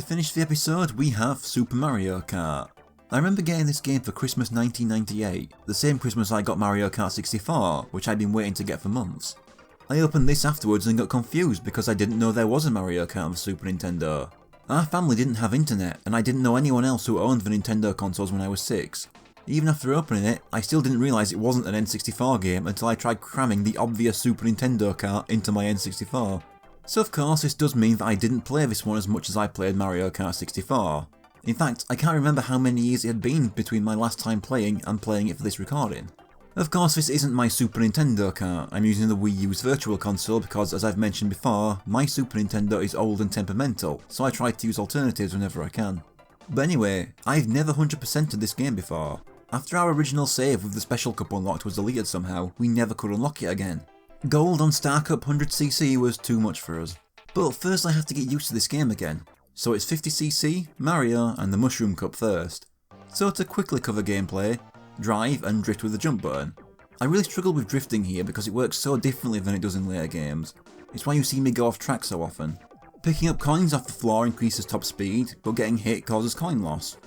finish the episode, we have Super Mario Kart. I remember getting this game for Christmas 1998, the same Christmas I got Mario Kart 64, which I'd been waiting to get for months. I opened this afterwards and got confused because I didn't know there was a Mario Kart on the Super Nintendo. Our family didn't have internet, and I didn't know anyone else who owned the Nintendo consoles when I was 6. Even after opening it, I still didn't realise it wasn't an N64 game until I tried cramming the obvious Super Nintendo kart into my N64. So of course this does mean that I didn't play this one as much as I played Mario Kart 64. In fact, I can't remember how many years it had been between my last time playing and playing it for this recording. Of course this isn't my Super Nintendo kart, I'm using the Wii U's Virtual Console because, as I've mentioned before, my Super Nintendo is old and temperamental, so I try to use alternatives whenever I can. But anyway, I've never 100%ed this game before. After our original save with the Special Cup unlocked was deleted somehow, we never could unlock it again. Gold on Star Cup 100cc was too much for us. But first I have to get used to this game again. So it's 50cc, Mario and the Mushroom Cup first. So to quickly cover gameplay, drive and drift with the jump button. I really struggle with drifting here because it works so differently than it does in later games. It's why you see me go off track so often. Picking up coins off the floor increases top speed, but getting hit causes coin loss.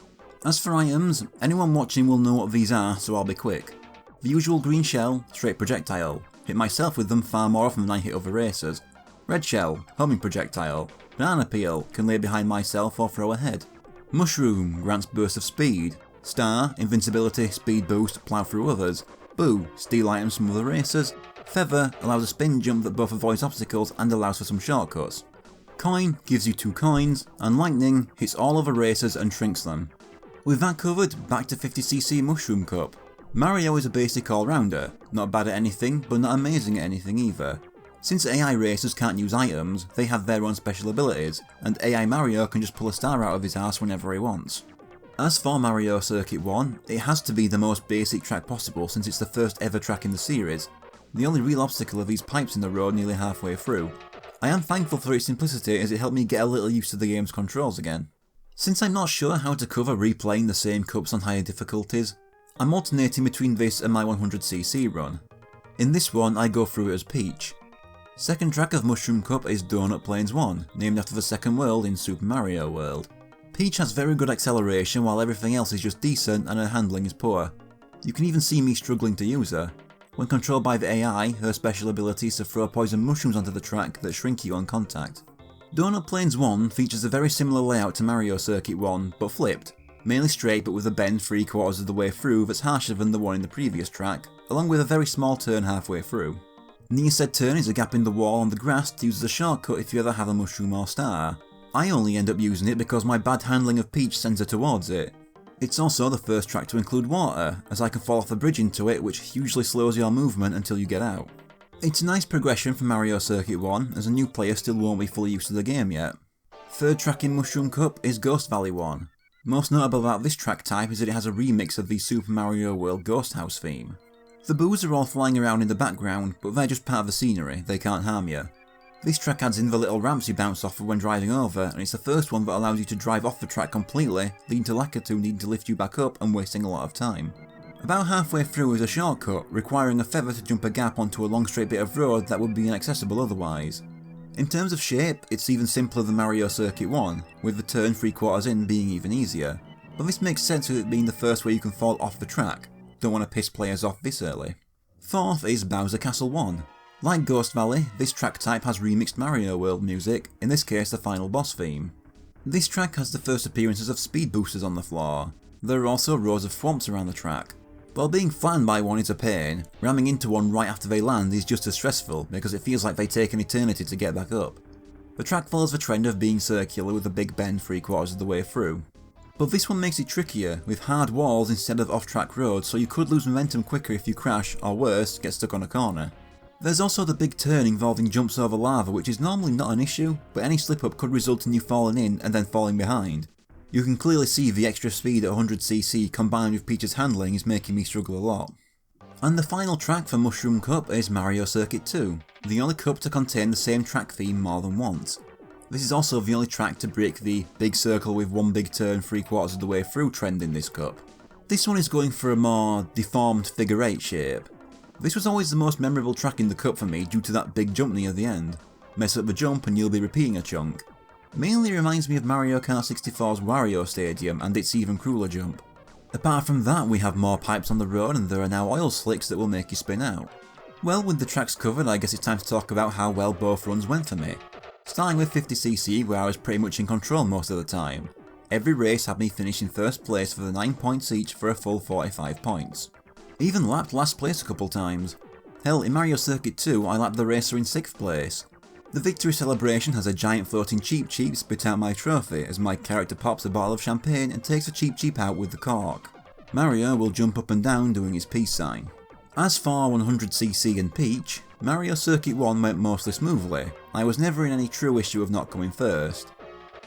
As for items, anyone watching will know what these are, so I'll be quick. The usual green shell, straight projectile. Hit myself with them far more often than I hit other racers. Red shell, homing projectile. Banana peel, can lay behind myself or throw ahead. Mushroom, grants burst of speed. Star, invincibility, speed boost, plough through others. Boo, steal items from other racers. Feather, allows a spin jump that both avoids obstacles and allows for some shortcuts. Coin, gives you 2 coins. And lightning, hits all other racers and shrinks them. With that covered, back to 50cc Mushroom Cup. Mario is a basic all-rounder, not bad at anything, but not amazing at anything either. Since AI racers can't use items, they have their own special abilities, and AI Mario can just pull a star out of his ass whenever he wants. As for Mario Circuit 1, it has to be the most basic track possible since it's the first ever track in the series. The only real obstacle are these pipes in the road nearly halfway through. I am thankful for its simplicity as it helped me get a little used to the game's controls again. Since I'm not sure how to cover replaying the same cups on higher difficulties, I'm alternating between this and my 100cc run. In this one I go through it as Peach. Second track of Mushroom Cup is Donut Plains 1, named after the second world in Super Mario World. Peach has very good acceleration while everything else is just decent and her handling is poor. You can even see me struggling to use her. When controlled by the AI, her special ability is to throw poison mushrooms onto the track that shrink you on contact. Donut Plains 1 features a very similar layout to Mario Circuit 1, but flipped. Mainly straight but with a bend 3/4 of the way through that's harsher than the one in the previous track, along with a very small turn halfway through. Near said turn is a gap in the wall on the grass to use as a shortcut if you ever have a mushroom or star. I only end up using it because my bad handling of Peach sends her towards it. It's also the first track to include water, as I can fall off the bridge into it, which hugely slows your movement until you get out. It's a nice progression from Mario Circuit 1, as a new player still won't be fully used to the game yet. Third track in Mushroom Cup is Ghost Valley 1. Most notable about this track type is that it has a remix of the Super Mario World Ghost House theme. The boos are all flying around in the background, but they're just part of the scenery, they can't harm you. This track adds in the little ramps you bounce off of when driving over, and it's the first one that allows you to drive off the track completely, leading to Lakitu needing to lift you back up and wasting a lot of time. About halfway through is a shortcut, requiring a feather to jump a gap onto a long straight bit of road that would be inaccessible otherwise. In terms of shape, it's even simpler than Mario Circuit 1, with the turn 3/4 in being even easier. But this makes sense with it being the first way you can fall off the track. Don't want to piss players off this early. Fourth is Bowser Castle 1. Like Ghost Valley, this track type has remixed Mario World music, in this case the final boss theme. This track has the first appearances of speed boosters on the floor. There are also rows of thwomps around the track. While being flattened by one is a pain, ramming into one right after they land is just as stressful because it feels like they take an eternity to get back up. The track follows the trend of being circular with a big bend 3/4 of the way through. But this one makes it trickier, with hard walls instead of off-track roads, so you could lose momentum quicker if you crash, or worse, get stuck on a corner. There's also the big turn involving jumps over lava, which is normally not an issue, but any slip up could result in you falling in and then falling behind. You can clearly see the extra speed at 100cc combined with Peach's handling is making me struggle a lot. And the final track for Mushroom Cup is Mario Circuit 2, the only cup to contain the same track theme more than once. This is also the only track to break the big circle with one big turn 3/4 of the way through trend in this cup. This one is going for a more deformed figure 8 shape. This was always the most memorable track in the cup for me due to that big jump near the end. Mess up the jump and you'll be repeating a chunk. Mainly reminds me of Mario Kart 64's Wario Stadium and its even crueler jump. Apart from that, we have more pipes on the road and there are now oil slicks that will make you spin out. Well, with the tracks covered, I guess it's time to talk about how well both runs went for me. Starting with 50cc, where I was pretty much in control most of the time. Every race had me finish in first place for the 9 points each for a full 45 points. Even lapped last place a couple times. Hell, in Mario Circuit 2 I lapped the racer in 6th place. The victory celebration has a giant floating Cheep Cheep spit out my trophy as my character pops a bottle of champagne and takes a Cheep Cheep out with the cork. Mario will jump up and down doing his peace sign. As for 100cc and Peach, Mario Circuit 1 went mostly smoothly. I was never in any true issue of not coming first.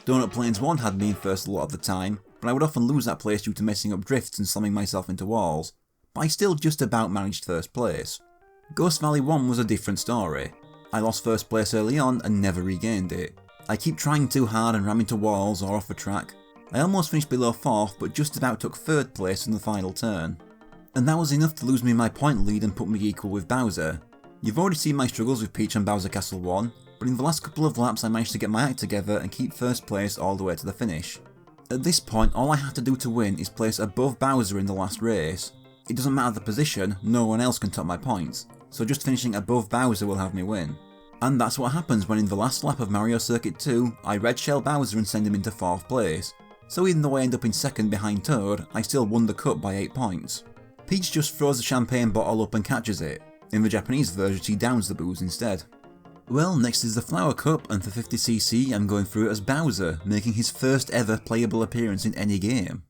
Donut Plains 1 had me in first a lot of the time, but I would often lose that place due to messing up drifts and slamming myself into walls, but I still just about managed first place. Ghost Valley 1 was a different story. I lost first place early on and never regained it. I keep trying too hard and ram into walls or off a track. I almost finished below 4th but just about took 3rd place in the final turn. And that was enough to lose me my point lead and put me equal with Bowser. You've already seen my struggles with Peach and Bowser Castle 1, but in the last couple of laps I managed to get my act together and keep first place all the way to the finish. At this point all I have to do to win is place above Bowser in the last race. It doesn't matter the position, no one else can top my points, so just finishing above Bowser will have me win. And that's what happens when in the last lap of Mario Circuit 2, I red shell Bowser and send him into 4th place. So even though I end up in 2nd behind Toad, I still won the cup by 8 points. Peach just throws the champagne bottle up and catches it. In the Japanese version she downs the booze instead. Well, next is the Flower Cup, and for 50cc I'm going through it as Bowser, making his first ever playable appearance in any game.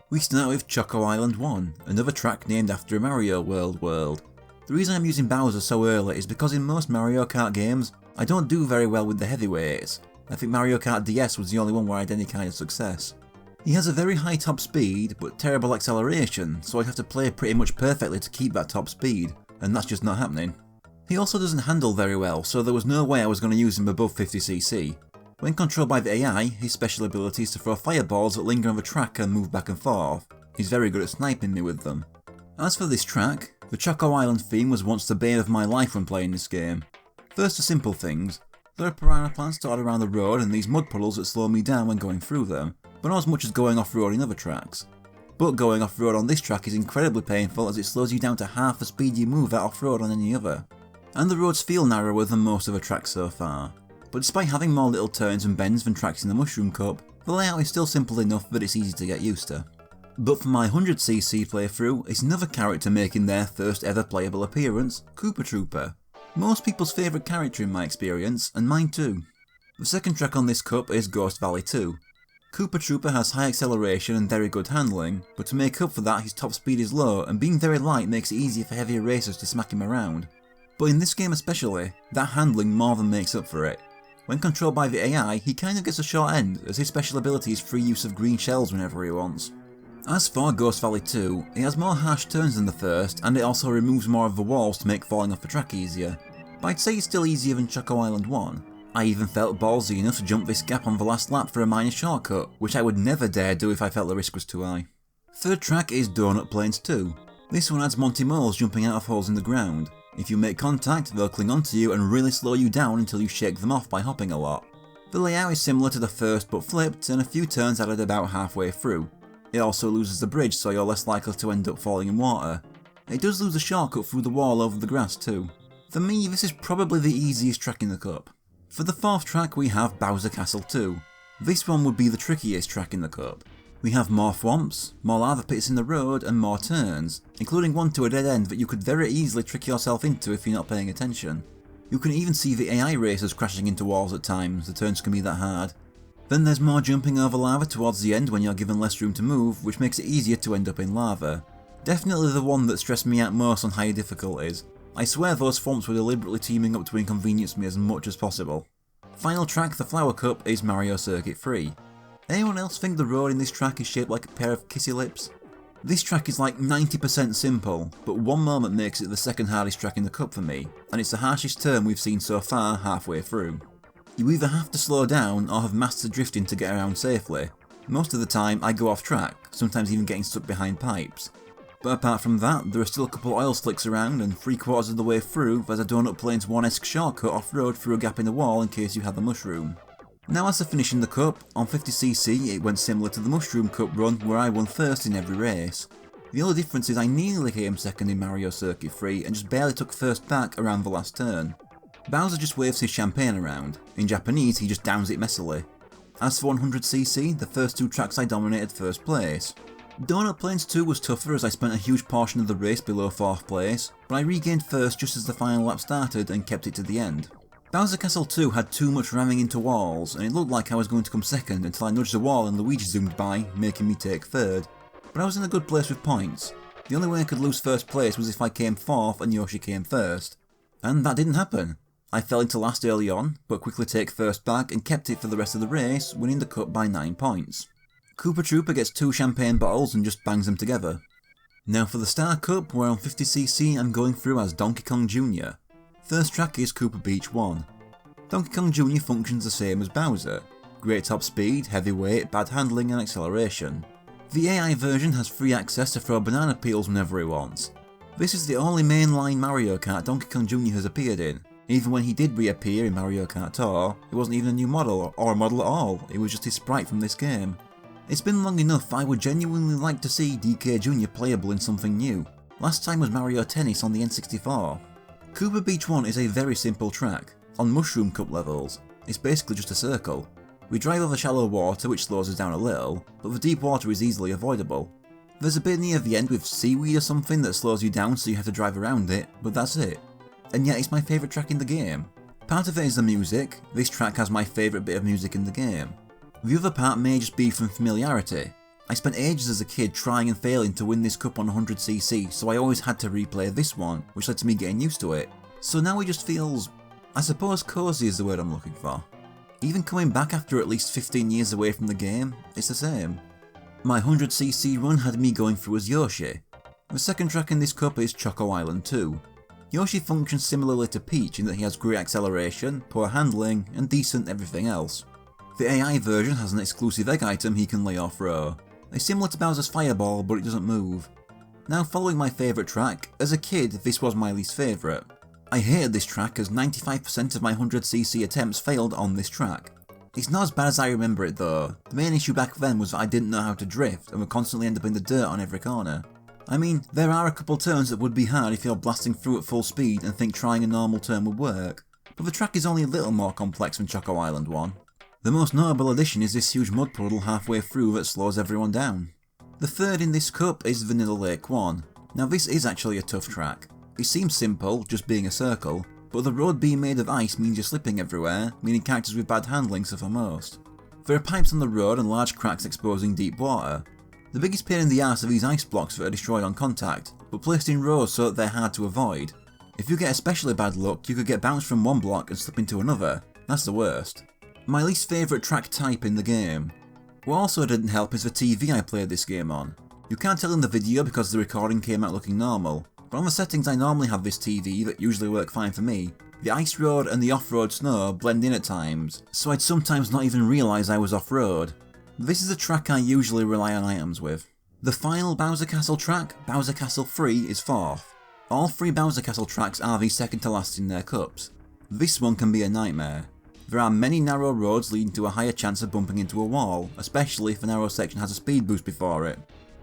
We start with Choco Island 1, another track named after a Mario world. The reason I'm using Bowser so early is because in most Mario Kart games, I don't do very well with the heavyweights. I think Mario Kart DS was the only one where I had any kind of success. He has a very high top speed, but terrible acceleration, so I have to play pretty much perfectly to keep that top speed, and that's just not happening. He also doesn't handle very well, so there was no way I was going to use him above 50cc. When controlled by the AI, his special ability is to throw fireballs that linger on the track and move back and forth. He's very good at sniping me with them. As for this track, the Choco Island theme was once the bane of my life when playing this game. First the simple things. There are piranha plants dotted around the road and these mud puddles that slow me down when going through them, but not as much as going off-road in other tracks. But going off-road on this track is incredibly painful as it slows you down to half the speed you move at off-road on any other. And the roads feel narrower than most of the tracks so far. But despite having more little turns and bends than tracks in the Mushroom Cup, the layout is still simple enough that it's easy to get used to. But for my 100cc playthrough, it's another character making their first ever playable appearance, Koopa Troopa. Most people's favourite character in my experience, and mine too. The second track on this cup is Ghost Valley 2. Koopa Troopa has high acceleration and very good handling, but to make up for that his top speed is low and being very light makes it easier for heavier racers to smack him around. But in this game especially, that handling more than makes up for it. When controlled by the AI, he kind of gets a short end as his special ability is free use of green shells whenever he wants. As for Ghost Valley 2, it has more harsh turns than the first and it also removes more of the walls to make falling off the track easier. But I'd say it's still easier than Choco Island 1. I even felt ballsy enough to jump this gap on the last lap for a minor shortcut, which I would never dare do if I felt the risk was too high. Third track is Donut Plains 2. This one adds Monty Moles jumping out of holes in the ground. If you make contact, they'll cling onto you and really slow you down until you shake them off by hopping a lot. The layout is similar to the first but flipped, and a few turns added about halfway through. It also loses the bridge so you're less likely to end up falling in water. It does lose a shortcut through the wall over the grass too. For me, this is probably the easiest track in the cup. For the fourth track we have Bowser Castle 2. This one would be the trickiest track in the cup. We have more thwomps, more lava pits in the road and more turns, including one to a dead end that you could very easily trick yourself into if you're not paying attention. You can even see the AI racers crashing into walls at times, the turns can be that hard. Then there's more jumping over lava towards the end when you're given less room to move, which makes it easier to end up in lava. Definitely the one that stressed me out most on higher difficulties. I swear those thwomps were deliberately teaming up to inconvenience me as much as possible. Final track, the Flower Cup, is Mario Circuit 3. Anyone else think the road in this track is shaped like a pair of kissy lips? This track is like 90% simple, but one moment makes it the second hardest track in the cup for me, and it's the harshest turn we've seen so far halfway through. You either have to slow down or have mastered drifting to get around safely. Most of the time I go off track, sometimes even getting stuck behind pipes. But apart from that, there are still a couple oil slicks around, and 3/4 of the way through there's a Donut Plains 1-esque shortcut off-road through a gap in the wall in case you have the mushroom. Now as to finishing the cup, on 50cc it went similar to the Mushroom Cup run where I won first in every race. The only difference is I nearly came second in Mario Circuit 3 and just barely took first back around the last turn. Bowser just waves his champagne around, in Japanese he just downs it messily. As for 100cc, the first two tracks I dominated first place. Donut Plains 2 was tougher as I spent a huge portion of the race below 4th place, but I regained first just as the final lap started and kept it to the end. Bowser Castle 2 had too much ramming into walls, and it looked like I was going to come second until I nudged the wall and Luigi zoomed by, making me take third. But I was in a good place with points. The only way I could lose first place was if I came 4th and Yoshi came first. And that didn't happen. I fell into last early on, but quickly take first back and kept it for the rest of the race, winning the cup by 9 points. Koopa Troopa gets 2 champagne bottles and just bangs them together. Now for the Star Cup, where on 50cc I'm going through as Donkey Kong Jr. First track is Koopa Beach 1. Donkey Kong Jr. functions the same as Bowser. Great top speed, heavy weight, bad handling and acceleration. The AI version has free access to throw banana peels whenever he wants. This is the only mainline Mario Kart Donkey Kong Jr. has appeared in. Even when he did reappear in Mario Kart Tour, it wasn't even a new model or a model at all, it was just his sprite from this game. It's been long enough I would genuinely like to see DK Jr. playable in something new. Last time was Mario Tennis on the N64. Koopa Beach 1 is a very simple track, on Mushroom Cup levels. It's basically just a circle. We drive over shallow water which slows us down a little, but the deep water is easily avoidable. There's a bit near the end with seaweed or something that slows you down so you have to drive around it, but that's it. And yet it's my favourite track in the game. Part of it is the music, this track has my favourite bit of music in the game. The other part may just be from familiarity. I spent ages as a kid trying and failing to win this cup on 100cc, so I always had to replay this one, which led to me getting used to it. So now it just feels, I suppose cosy is the word I'm looking for. Even coming back after at least 15 years away from the game, it's the same. My 100cc run had me going through as Yoshi. The second track in this cup is Choco Island 2. Yoshi functions similarly to Peach in that he has great acceleration, poor handling, and decent everything else. The AI version has an exclusive egg item he can lay or throw. It's similar to Bowser's Fireball, but it doesn't move. Now following my favourite track, as a kid this was my least favourite. I hated this track as 95% of my 100cc attempts failed on this track. It's not as bad as I remember it though. The main issue back then was that I didn't know how to drift and would constantly end up in the dirt on every corner. I mean, there are a couple turns that would be hard if you're blasting through at full speed and think trying a normal turn would work, but the track is only a little more complex than Choco Island 1. The most notable addition is this huge mud puddle halfway through that slows everyone down. The third in this cup is Vanilla Lake 1. Now this is actually a tough track. It seems simple, just being a circle, but the road being made of ice means you're slipping everywhere, meaning characters with bad handling suffer most. There are pipes on the road and large cracks exposing deep water. The biggest pain in the arse are these ice blocks that are destroyed on contact, but placed in rows so that they're hard to avoid. If you get especially bad luck, you could get bounced from one block and slip into another. That's the worst. My least favourite track type in the game. What also didn't help is the TV I played this game on. You can't tell in the video because the recording came out looking normal, but on the settings I normally have this TV that usually work fine for me, the ice road and the off-road snow blend in at times, so I'd sometimes not even realise I was off-road. This is a track I usually rely on items with. The final Bowser Castle track, Bowser Castle 3, is 4th. All 3 Bowser Castle tracks are the second to last in their cups. This one can be a nightmare. There are many narrow roads leading to a higher chance of bumping into a wall, especially if a narrow section has a speed boost before it.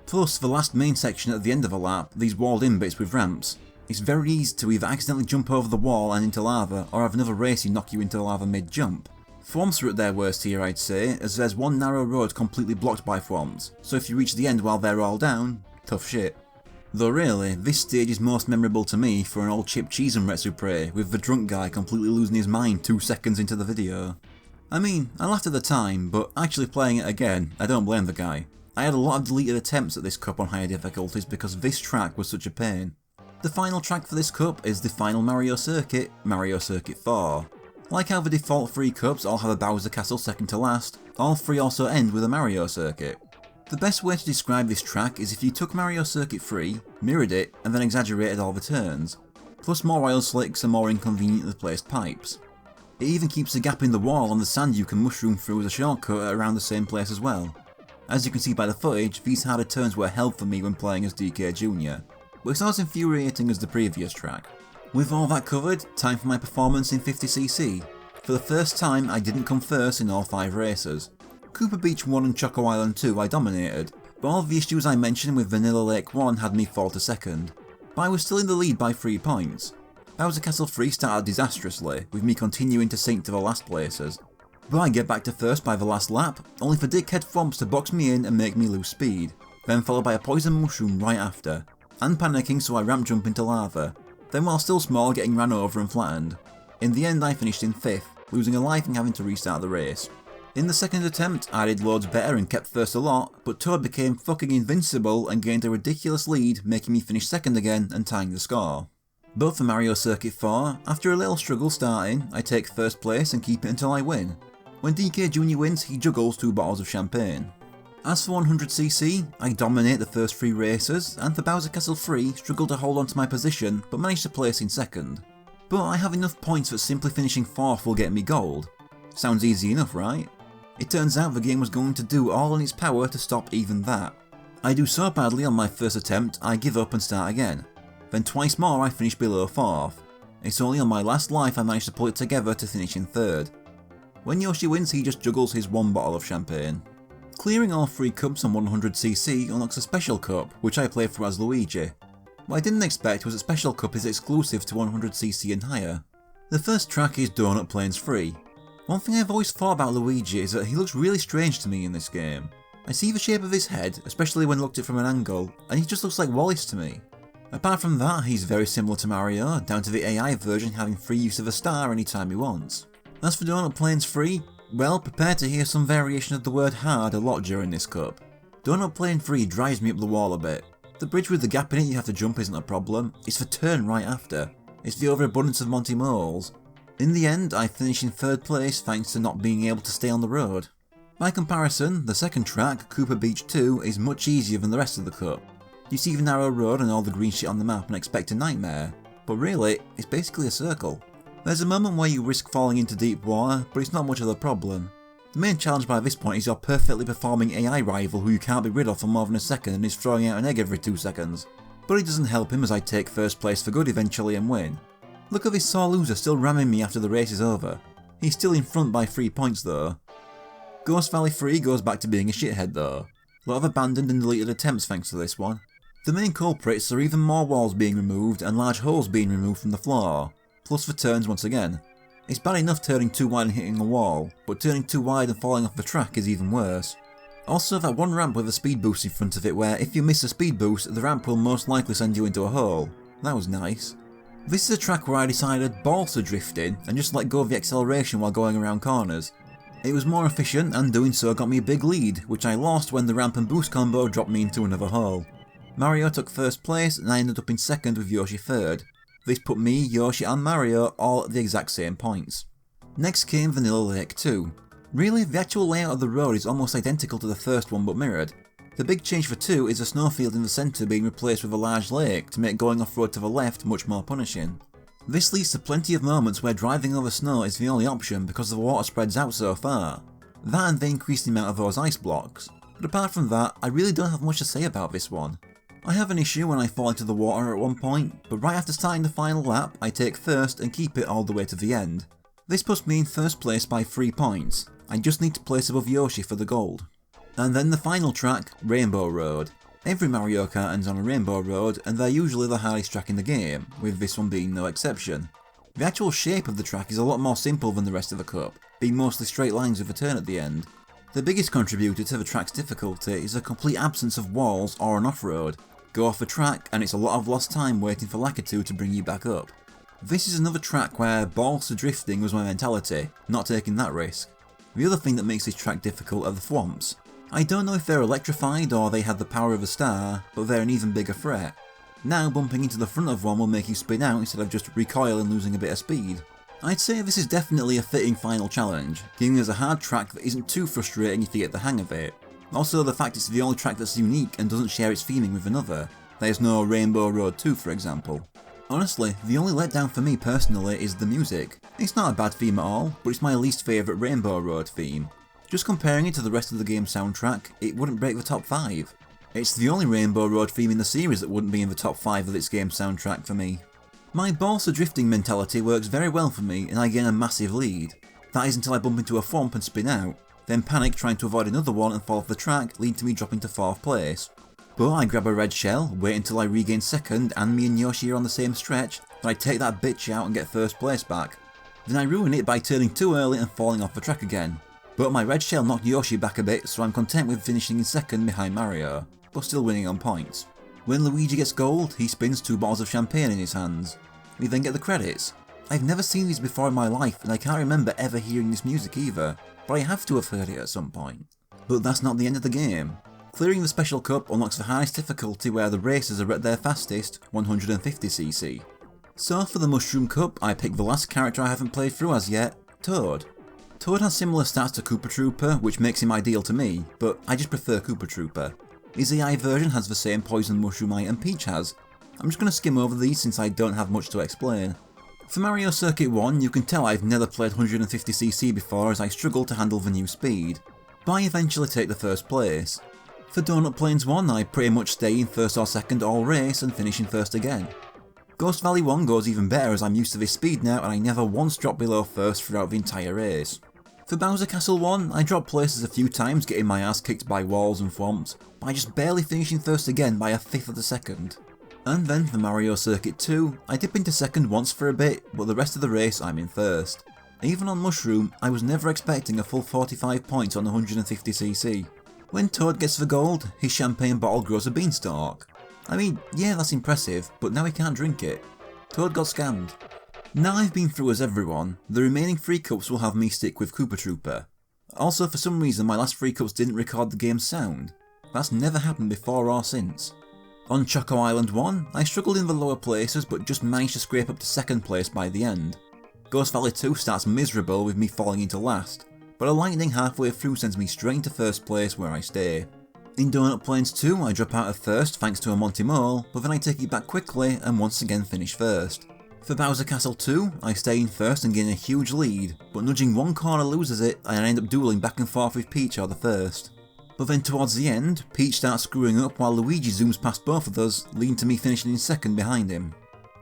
Plus, the last main section at the end of a lap, these walled in bits with ramps. It's very easy to either accidentally jump over the wall and into lava, or have another racing knock you into lava mid-jump. Thwomps are at their worst here I'd say, as there's one narrow road completely blocked by Thwomps, so if you reach the end while they're all down, tough shit. Though really, this stage is most memorable to me for an old chip cheese and Retsupre, with the drunk guy completely losing his mind 2 seconds into the video. I mean, I laughed at the time, but actually playing it again, I don't blame the guy. I had a lot of deleted attempts at this cup on higher difficulties because this track was such a pain. The final track for this cup is the final Mario Circuit, Mario Circuit 4. Like how the default 3 cups all have a Bowser Castle second to last, all 3 also end with a Mario Circuit. The best way to describe this track is if you took Mario Circuit 3, mirrored it, and then exaggerated all the turns, plus more oil slicks and more inconveniently placed pipes. It even keeps a gap in the wall on the sand you can mushroom through as a shortcut at around the same place as well. As you can see by the footage, these harder turns were hell for me when playing as DK Jr, but it's not as infuriating as the previous track. With all that covered, time for my performance in 50cc. For the first time, I didn't come first in all 5 races. Cooper Beach 1 and Choco Island 2 I dominated, but all the issues I mentioned with Vanilla Lake 1 had me fall to second. But I was still in the lead by 3 points. Bowser Castle 3 started disastrously, with me continuing to sink to the last places. But I get back to first by the last lap, only for Dickhead Thwomps to box me in and make me lose speed, then followed by a poison mushroom right after, and panicking so I ramp jump into lava, then while still small getting ran over and flattened. In the end I finished in 5th, losing a life and having to restart the race. In the second attempt I did loads better and kept first a lot, but Toad became fucking invincible and gained a ridiculous lead, making me finish second again and tying the score. But for Mario Circuit 4, after a little struggle starting, I take first place and keep it until I win. When DK Jr. wins, he juggles 2 bottles of champagne. As for 100cc, I dominate the first 3 races, and for Bowser Castle 3, struggle to hold on to my position, but manage to place in second. But I have enough points that simply finishing 4th will get me gold. Sounds easy enough, right? It turns out the game was going to do all in its power to stop even that. I do so badly on my first attempt, I give up and start again. Then twice more I finish below 4th. It's only on my last life I managed to pull it together to finish in 3rd. When Yoshi wins, he just juggles his 1 bottle of champagne. Clearing all 3 cups on 100cc unlocks a special cup, which I play through as Luigi. What I didn't expect was that special cup is exclusive to 100cc and higher. The first track is Donut Plains 3. One thing I've always thought about Luigi is that he looks really strange to me in this game. I see the shape of his head, especially when looked at from an angle, and he just looks like Wallace to me. Apart from that, he's very similar to Mario, down to the AI version having free use of a star anytime he wants. As for Donut Plains 3, well, prepare to hear some variation of the word hard a lot during this cup. Donut Plain 3 drives me up the wall a bit. The bridge with the gap in it you have to jump isn't a problem, it's the turn right after. It's the overabundance of Monty Moles. In the end, I finish in 3rd place thanks to not being able to stay on the road. By comparison, the second track, Cooper Beach 2, is much easier than the rest of the cup. You see the narrow road and all the green shit on the map and expect a nightmare, but really, it's basically a circle. There's a moment where you risk falling into deep water, but it's not much of a problem. The main challenge by this point is your perfectly performing AI rival who you can't be rid of for more than a second and is throwing out an egg every 2 seconds. But it doesn't help him as I take first place for good eventually and win. Look at this sore loser still ramming me after the race is over. He's still in front by 3 points though. Ghost Valley 3 goes back to being a shithead though. A lot of abandoned and deleted attempts thanks to this one. The main culprits are even more walls being removed and large holes being removed from the floor, plus the turns once again. It's bad enough turning too wide and hitting a wall, but turning too wide and falling off the track is even worse. Also that one ramp with a speed boost in front of it where if you miss a speed boost, the ramp will most likely send you into a hole. That was nice. This is a track where I decided balsa drifting and just let go of the acceleration while going around corners. It was more efficient and doing so got me a big lead, which I lost when the ramp and boost combo dropped me into another hole. Mario took 1st place and I ended up in 2nd with Yoshi 3rd. This put me, Yoshi and Mario all at the exact same points. Next came Vanilla Lake 2. Really, the actual layout of the road is almost identical to the first one but mirrored. The big change for 2 is a snowfield in the centre being replaced with a large lake to make going off-road to the left much more punishing. This leads to plenty of moments where driving over snow is the only option because the water spreads out so far. That and they increase the amount of those ice blocks. But apart from that, I really don't have much to say about this one. I have an issue when I fall into the water at one point, but right after starting the final lap, I take first and keep it all the way to the end. This puts me in 1st place by 3 points. I just need to place above Yoshi for the gold. And then the final track, Rainbow Road. Every Mario Kart ends on a Rainbow Road, and they're usually the hardest track in the game, with this one being no exception. The actual shape of the track is a lot more simple than the rest of the cup, being mostly straight lines with a turn at the end. The biggest contributor to the track's difficulty is the complete absence of walls or an off-road. Go off a track and it's a lot of lost time waiting for Lakitu to bring you back up. This is another track where balsa drifting was my mentality, not taking that risk. The other thing that makes this track difficult are the thwomps. I don't know if they're electrified or they have the power of a star, but they're an even bigger threat. Now bumping into the front of one will make you spin out instead of just recoil and losing a bit of speed. I'd say this is definitely a fitting final challenge, giving us a hard track that isn't too frustrating if you get the hang of it. Also the fact it's the only track that's unique and doesn't share its theming with another. There's no Rainbow Road 2 for example. Honestly, the only letdown for me personally is the music. It's not a bad theme at all, but it's my least favourite Rainbow Road theme. Just comparing it to the rest of the game's soundtrack, it wouldn't break the top 5. It's the only Rainbow Road theme in the series that wouldn't be in the top 5 of its game's soundtrack for me. My balsa drifting mentality works very well for me and I gain a massive lead. That is until I bump into a thwomp and spin out, then panic trying to avoid another one and fall off the track, leading to me dropping to 4th place. But I grab a red shell, wait until I regain 2nd and me and Yoshi are on the same stretch, then I take that bitch out and get 1st place back. Then I ruin it by turning too early and falling off the track again. But my red shell knocked Yoshi back a bit, so I'm content with finishing in 2nd behind Mario, but still winning on points. When Luigi gets gold, he spins 2 bottles of champagne in his hands. We then get the credits. I've never seen these before in my life and I can't remember ever hearing this music either, but I have to have heard it at some point. But that's not the end of the game. Clearing the Special Cup unlocks the highest difficulty where the racers are at their fastest, 150cc. So for the Mushroom Cup, I pick the last character I haven't played through as yet, Toad. Toad has similar stats to Koopa Trooper, which makes him ideal to me, but I just prefer Koopa Trooper. His AI version has the same poison mushroom item Peach has. I'm just going to skim over these since I don't have much to explain. For Mario Circuit 1, you can tell I've never played 150cc before as I struggle to handle the new speed, but I eventually take the 1st place. For Donut Plains 1, I pretty much stay in 1st or 2nd all race and finish in 1st again. Ghost Valley 1 goes even better as I'm used to this speed now and I never once drop below 1st throughout the entire race. For Bowser Castle 1, I dropped places a few times getting my ass kicked by walls and thwomps, but I just barely finish in 1st again by a 5th of a second. And then for Mario Circuit 2, I dip into 2nd once for a bit, but the rest of the race I'm in 1st. Even on Mushroom, I was never expecting a full 45 points on 150cc. When Toad gets the gold, his champagne bottle grows a beanstalk. I mean, yeah, that's impressive, but now he can't drink it. Toad got scammed. Now I've been through as everyone, the remaining 3 cups will have me stick with Koopa Trooper. Also, for some reason my last 3 cups didn't record the game's sound. That's never happened before or since. On Choco Island 1, I struggled in the lower places but just managed to scrape up to 2nd place by the end. Ghost Valley 2 starts miserable with me falling into last, but a lightning halfway through sends me straight into 1st place where I stay. In Donut Plains 2 I drop out of 1st thanks to a Monty Mole, but then I take it back quickly and once again finish 1st. For Bowser Castle 2, I stay in 1st and gain a huge lead, but nudging one corner loses it and I end up dueling back and forth with Peach or the 1st. But then towards the end, Peach starts screwing up while Luigi zooms past both of us, leading to me finishing in 2nd behind him.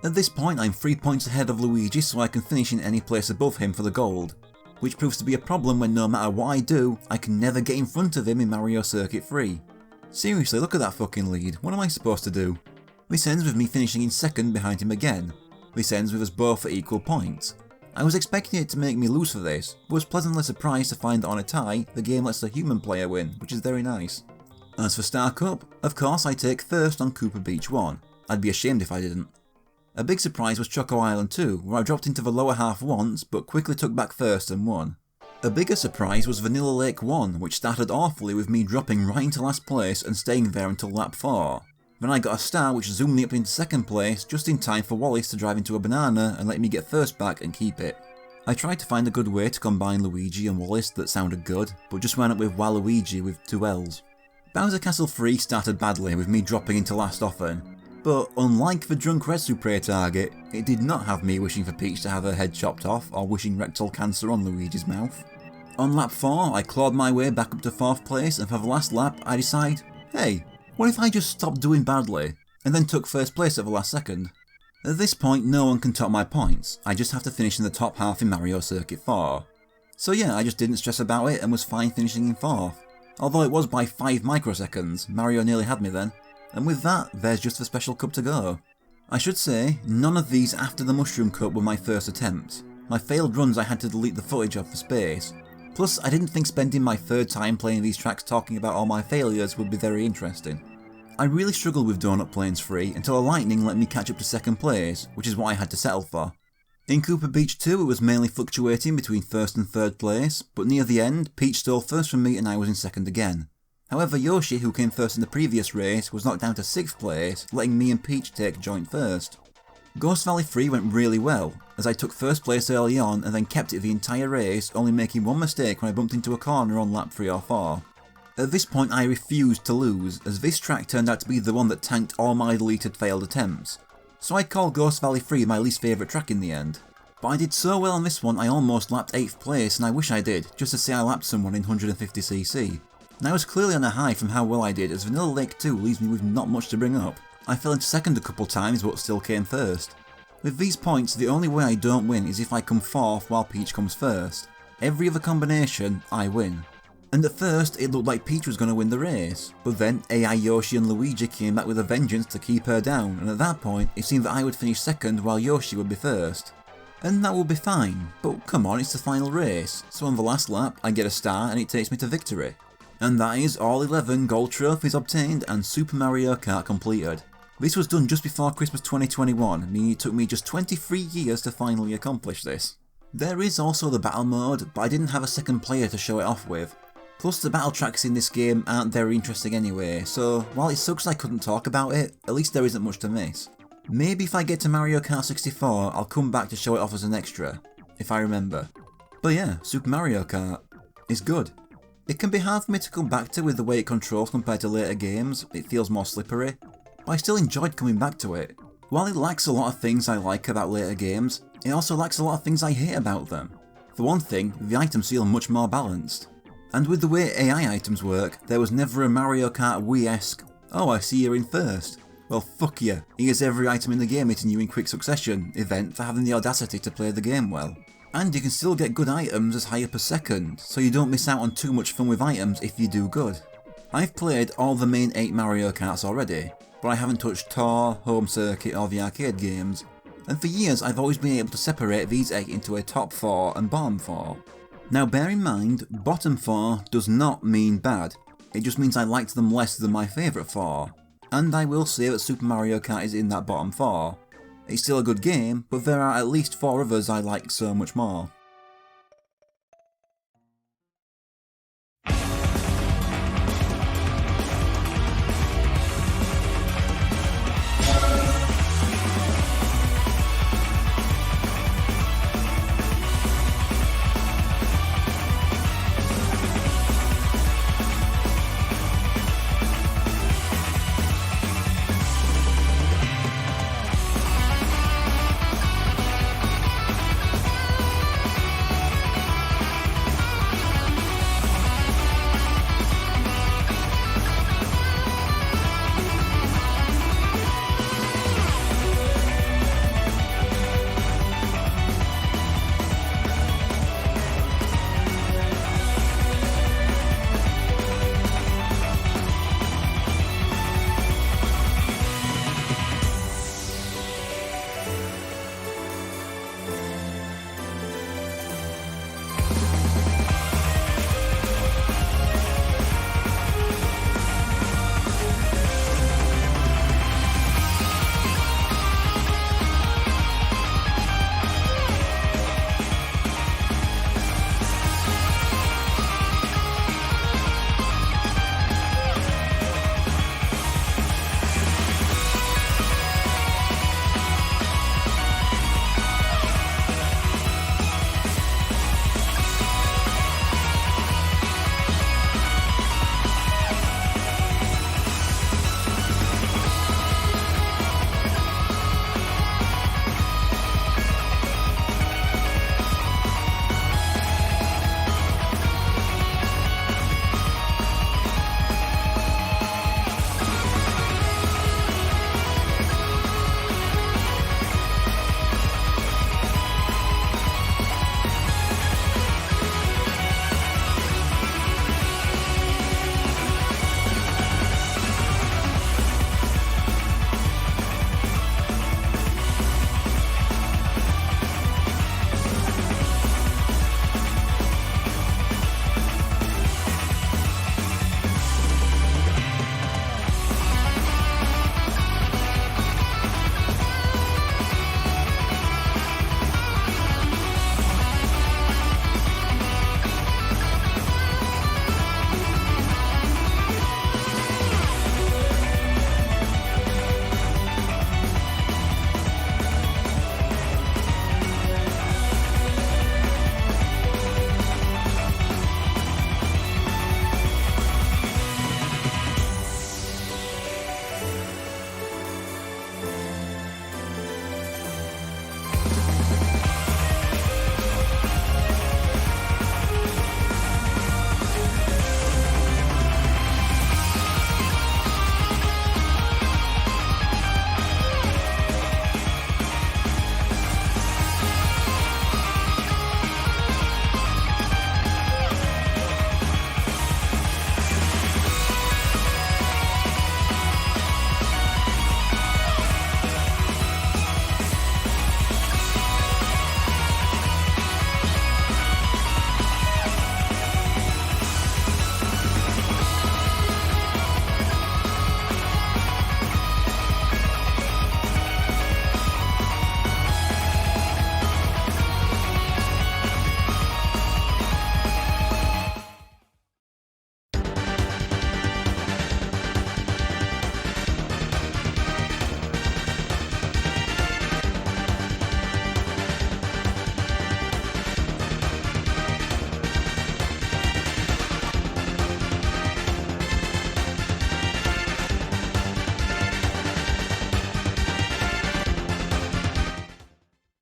At this point I'm 3 points ahead of Luigi so I can finish in any place above him for the gold, which proves to be a problem when no matter what I do, I can never get in front of him in Mario Circuit 3. Seriously, look at that fucking lead, what am I supposed to do? This ends with me finishing in 2nd behind him again. This ends with us both at equal points. I was expecting it to make me lose for this, but was pleasantly surprised to find that on a tie, the game lets the human player win, which is very nice. As for Star Cup, of course I take 1st on Koopa Beach 1. I'd be ashamed if I didn't. A big surprise was Choco Island 2, where I dropped into the lower half once, but quickly took back 1st and won. A bigger surprise was Vanilla Lake 1, which started awfully with me dropping right into last place and staying there until lap 4. Then I got a star which zoomed me up into 2nd place just in time for Wallace to drive into a banana and let me get 1st back and keep it. I tried to find a good way to combine Luigi and Wallace that sounded good, but just wound up with Waluigi with 2 L's. Bowser Castle 3 started badly with me dropping into last often, but unlike the drunk Red Supre target, it did not have me wishing for Peach to have her head chopped off or wishing rectal cancer on Luigi's mouth. On lap 4 I clawed my way back up to 4th place and for the last lap I decide, hey, what if I just stopped doing badly, and then took 1st place at the last second? At this point no one can top my points, I just have to finish in the top half in Mario Circuit 4. So yeah, I just didn't stress about it and was fine finishing in 4th. Although it was by 5 microseconds, Mario nearly had me then. And with that, there's just the Special Cup to go. I should say, none of these after the Mushroom Cup were my first attempts. My failed runs I had to delete the footage of for space. Plus, I didn't think spending my 3rd time playing these tracks talking about all my failures would be very interesting. I really struggled with Donut Plains 3 until a lightning let me catch up to 2nd place, which is what I had to settle for. In Koopa Beach 2 it was mainly fluctuating between 1st and 3rd place, but near the end, Peach stole 1st from me and I was in 2nd again. However, Yoshi, who came 1st in the previous race, was knocked down to 6th place, letting me and Peach take joint 1st. Ghost Valley 3 went really well, as I took 1st place early on and then kept it the entire race, only making one mistake when I bumped into a corner on lap 3 or 4. At this point I refused to lose, as this track turned out to be the one that tanked all my deleted failed attempts. So I called Ghost Valley 3 my least favourite track in the end. But I did so well on this one I almost lapped 8th place, and I wish I did, just to say I lapped someone in 150cc. And I was clearly on a high from how well I did, as Vanilla Lake 2 leaves me with not much to bring up. I fell into 2nd a couple times but still came 1st. With these points, the only way I don't win is if I come 4th while Peach comes 1st. Every other combination, I win. And at first it looked like Peach was going to win the race, but then AI Yoshi and Luigi came back with a vengeance to keep her down, and at that point it seemed that I would finish second while Yoshi would be first. And that would be fine, but come on, it's the final race, so on the last lap I get a star and it takes me to victory. And that is all 11 gold trophies obtained and Super Mario Kart completed. This was done just before Christmas 2021, meaning it took me just 23 years to finally accomplish this. There is also the battle mode, but I didn't have a second player to show it off with. Plus the battle tracks in this game aren't very interesting anyway, so while it sucks I couldn't talk about it, at least there isn't much to miss. Maybe if I get to Mario Kart 64 I'll come back to show it off as an extra, if I remember. But yeah, Super Mario Kart is good. It can be hard for me to come back to with the way it controls compared to later games, it feels more slippery, but I still enjoyed coming back to it. While it lacks a lot of things I like about later games, it also lacks a lot of things I hate about them. For one thing, the items feel much more balanced. And with the way AI items work, there was never a Mario Kart Wii-esque, "Oh, I see you're in first. Well, fuck you, here's every item in the game hitting you in quick succession" event for having the audacity to play the game well. And you can still get good items as high up as second, so you don't miss out on too much fun with items if you do good. I've played all the main 8 Mario Karts already, but I haven't touched Tour, Home Circuit or the arcade games, and for years I've always been able to separate these 8 into a top 4 and bottom 4. Now bear in mind, bottom 4 does not mean bad, it just means I liked them less than my favourite 4. And I will say that Super Mario Kart is in that bottom 4. It's still a good game, but there are at least 4 others I like so much more.